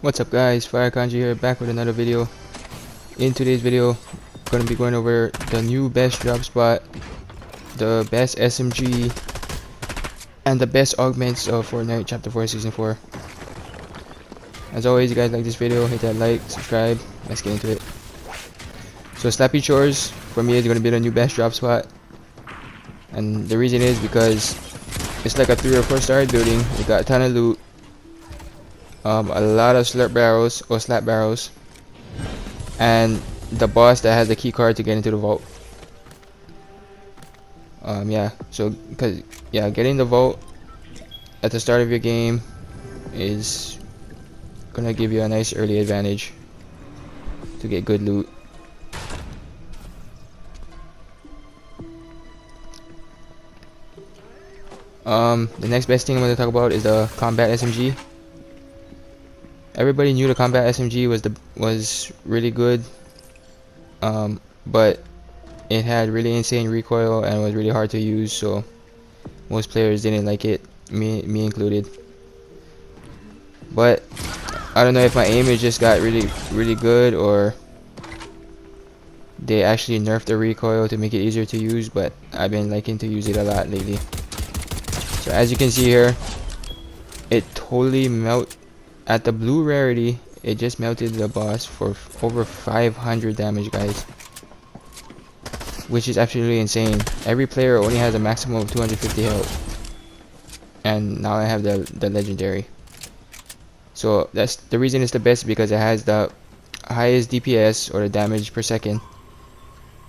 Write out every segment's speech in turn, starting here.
What's up guys, Fire Kanji here, back with another video. In today's video, going to be going over the new best drop spot, the best SMG, and the best augments of Fortnite Chapter 4 Season 4. As always, you guys like this video, hit that like, subscribe, let's get into it. So Slappy Chores, for me, is going to be the new best drop spot. And the reason is because it's like a 3 or 4 star building, we got a ton of loot. A lot of slap barrels, and the boss that has the key card to get into the vault. Getting the vault at the start of your game is gonna give you a nice early advantage to get good loot. The next best thing I'm gonna talk about is the combat SMG. Everybody knew the combat SMG was really good, but it had really insane recoil and was really hard to use, so most players didn't like it, me included. But I don't know if my aim just got really good, or they actually nerfed the recoil to make it easier to use, but I've been liking to use it a lot lately. So as you can see here, it totally melted. At the blue rarity, it just melted the boss for over 500 damage, guys, which is absolutely insane. Every player only has a maximum of 250 health, and now I have the legendary. So that's the reason it's the best, because it has the highest DPS, or the damage per second.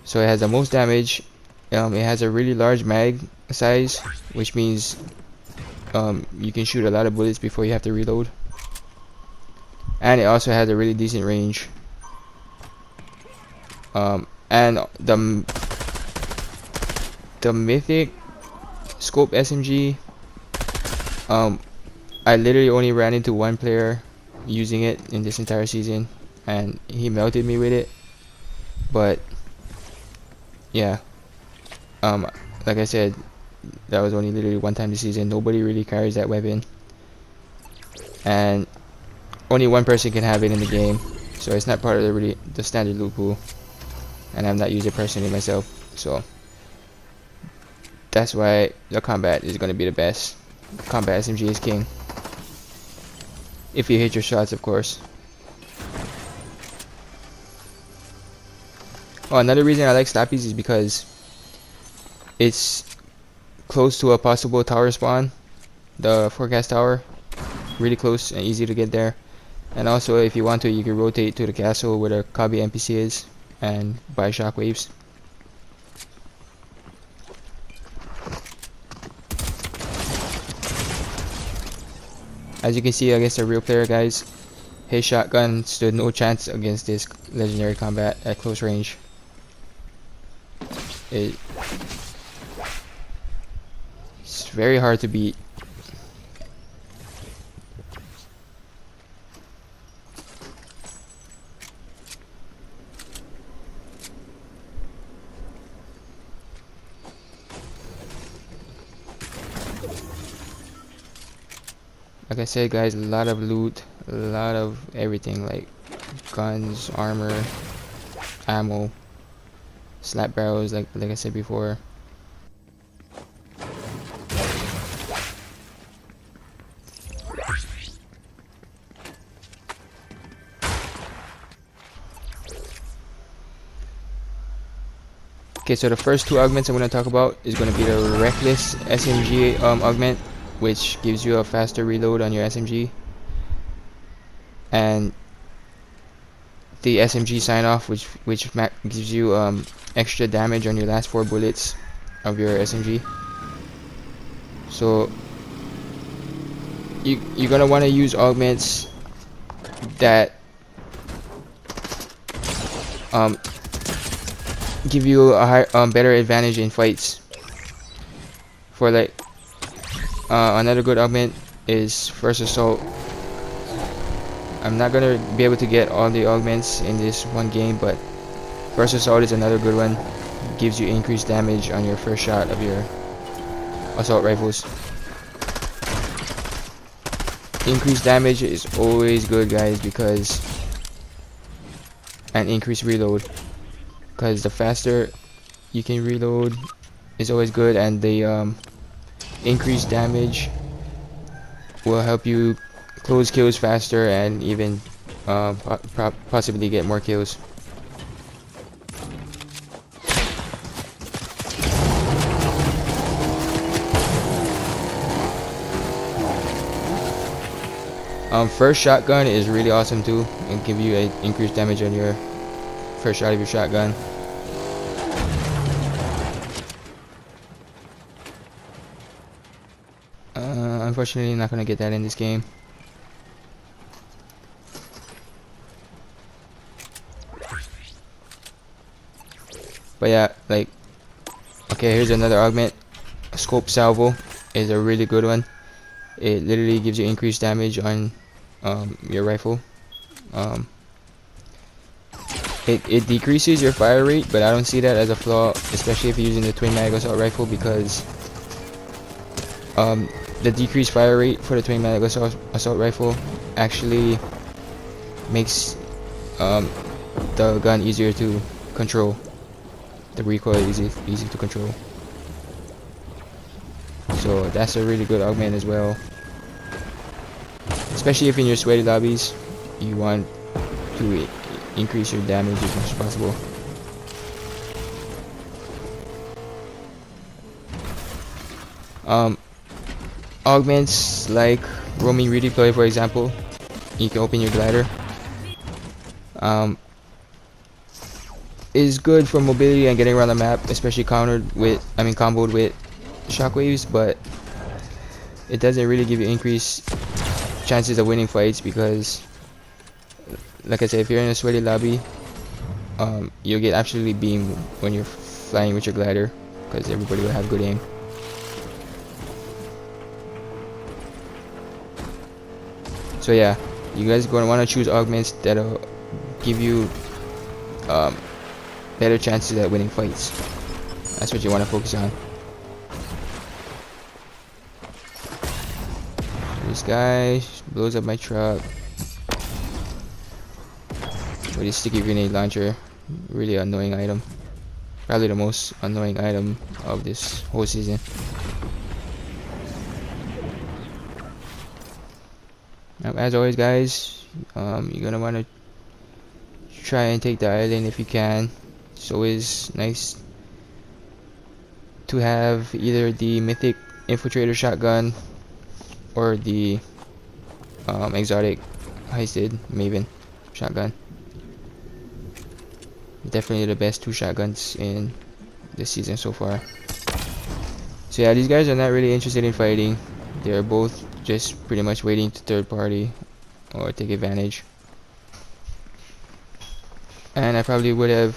So it has the most damage. It has a really large mag size, which means you can shoot a lot of bullets before you have to reload. And it also has a really decent range. And the mythic scope SMG, I literally only ran into one player using it in this entire season, and he melted me with it. But yeah, like I said, that was only literally one time this season. Nobody really carries that weapon, and only one person can have it in the game, so it's not part of the standard loot pool, and I've not used it personally myself. So that's why the combat is going to be the best. Combat SMG is king, if you hit your shots, of course. Oh, another reason I like Slappies is because it's close to a possible tower spawn, the forecast tower, really close and easy to get there. And also, if you want to, you can rotate to the castle where the Kabi NPC is and buy shockwaves. As you can see against a real player, guys, his shotgun stood no chance against this legendary combat at close range. It's very hard to beat. Like I said, guys, a lot of loot, a lot of everything, like guns, armor, ammo, slap barrels, like I said before. Okay, so the first two augments I'm going to talk about is going to be the Reckless SMG augment, which gives you a faster reload on your SMG, and the SMG sign off, which gives you extra damage on your last 4 bullets of your SMG. So you're gonna want to use augments that give you a high, better advantage in fights. For like another good augment is First Assault. I'm not gonna be able to get all the augments in this one game, but First Assault is another good one. Gives you increased damage on your first shot of your assault rifles. increased damage is always good, guys, because and increased reload, because the faster you can reload is always good, and the increased damage will help you close kills faster and even possibly get more kills. First shotgun is really awesome too, and give you a increased damage on your first shot of your shotgun. Unfortunately, I'm not gonna get that in this game. But yeah, like, okay, here's another augment. Scope salvo is a really good one. It literally gives you increased damage on your rifle. It decreases your fire rate, but I don't see that as a flaw, especially if you're using the twin mag assault rifle, because the decreased fire rate for the twin mag assault rifle actually makes the gun easier to control. The recoil is easy to control. So that's a really good augment as well. Especially if in your sweaty lobbies you want to increase your damage as much as possible. Augments like roaming redeploy, for example, you can open your glider. Is good for mobility and getting around the map, especially comboed with shockwaves, but it doesn't really give you increased chances of winning fights, because like I said, if you're in a sweaty lobby, you'll get absolutely beamed when you're flying with your glider, because everybody will have good aim. So yeah, you guys are going to want to choose augments that'll give you better chances at winning fights. That's what you want to focus on. This guy blows up my truck with his sticky grenade launcher. Really annoying item. Probably the most annoying item of this whole season. As always, guys, you're gonna want to try and take the island if you can. It's always nice to have either the mythic infiltrator shotgun or the exotic heisted maven shotgun. Definitely the best two shotguns in this season so far. So yeah, these guys are not really interested in fighting. They're both just pretty much waiting to third party or take advantage. And I probably would have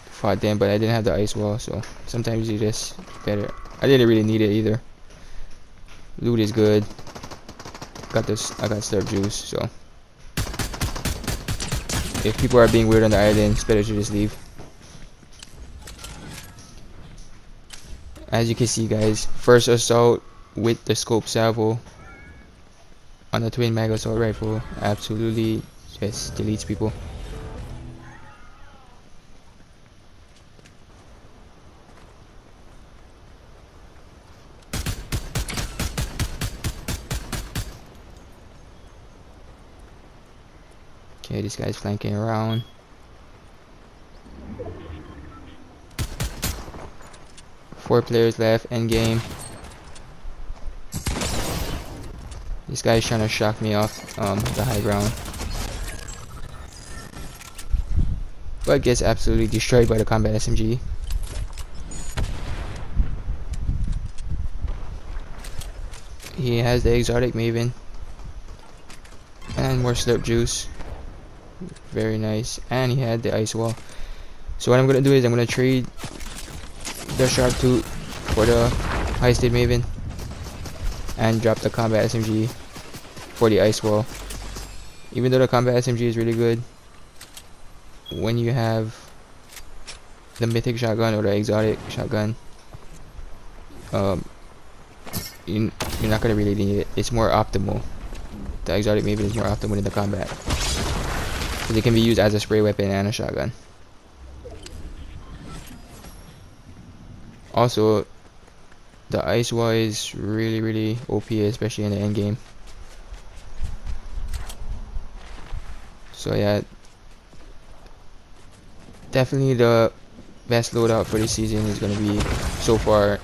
fought them, but I didn't have the ice wall, so sometimes you just better. I didn't really need it either. Loot is good. I got slurp juice, so if people are being weird on the island, it's better to just leave. As you can see, guys, first assault with the scope salvo on the twin mag assault rifle absolutely just deletes people. Okay, this guy's flanking around. Four players left, end game. This guy's trying to shock me off the high ground, but gets absolutely destroyed by the combat SMG. He has the exotic maven and more slurp juice. Very nice. And he had the ice wall. So what I'm gonna do is I'm gonna trade the sharp tooth for the heisted maven and drop the combat SMG for the ice wall. Even though the combat SMG is really good, when you have the mythic shotgun or the exotic shotgun, you're not gonna really need it. It's more optimal the exotic maybes more often within the combat, because it can be used as a spray weapon and a shotgun. Also, the ice wall is really OP, especially in the end game. So yeah, definitely the best loadout for this season is going to be, so far,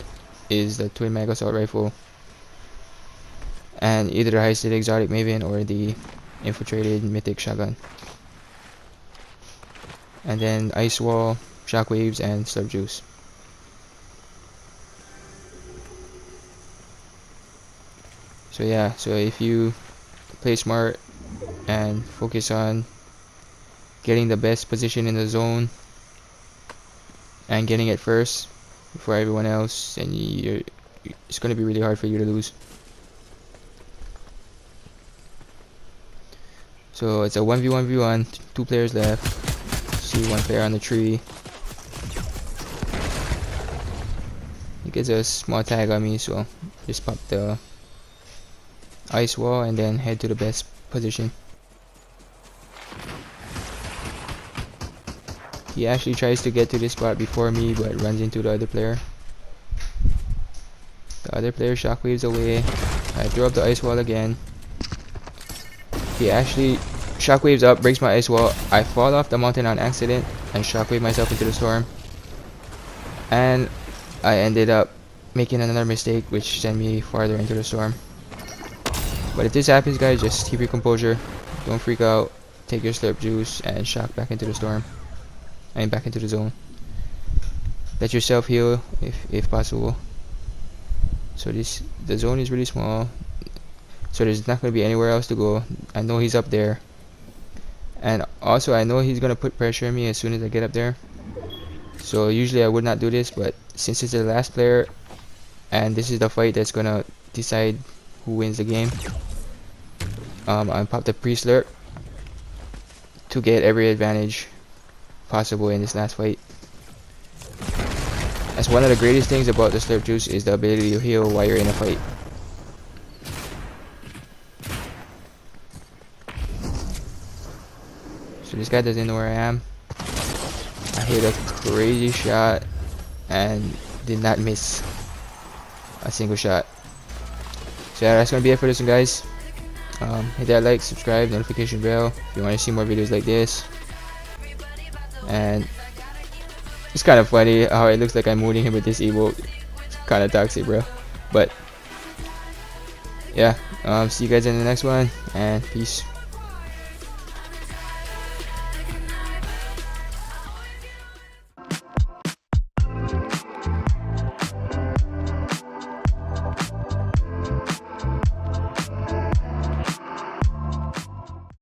is the twin mag assault rifle, and either the heisted exotic maven or the infiltrated mythic shotgun. And then ice wall, shockwaves, and slurp juice. So yeah, so if you play smart and focus on getting the best position in the zone and getting it first before everyone else, and it's going to be really hard for you to lose. So it's a 1v1v1, 2 players left. See 1 player on the tree. He gets a small tag on me, so just pop the ice wall and then head to the best position. He actually tries to get to this spot before me, but runs into the other player. The other player shockwaves away. I throw up the ice wall again. He actually shockwaves up, breaks my ice wall. I fall off the mountain on accident and shockwave myself into the storm. And I ended up making another mistake, which sent me farther into the storm. But if this happens, guys, just keep your composure. Don't freak out. Take your slurp juice and shock back into the storm. I mean, back into the zone. Let yourself heal if possible. So the zone is really small, so there's not going to be anywhere else to go. I know he's up there, and also I know he's going to put pressure on me as soon as I get up there. So usually I would not do this, but since it's the last player and this is the fight that's going to decide who wins the game, I popped the pre-slurp to get every advantage possible in this last fight. That's one of the greatest things about the slurp juice, is the ability to heal while you're in a fight. So this guy doesn't know where I am. I hit a crazy shot and did not miss a single shot. So yeah, that's gonna be it for this one, guys. Hit that like, subscribe, notification bell if you want to see more videos like this. And it's kind of funny how it looks like I'm mooning him with this emote. It's kind of toxic, bro. But yeah, see you guys in the next one, and peace.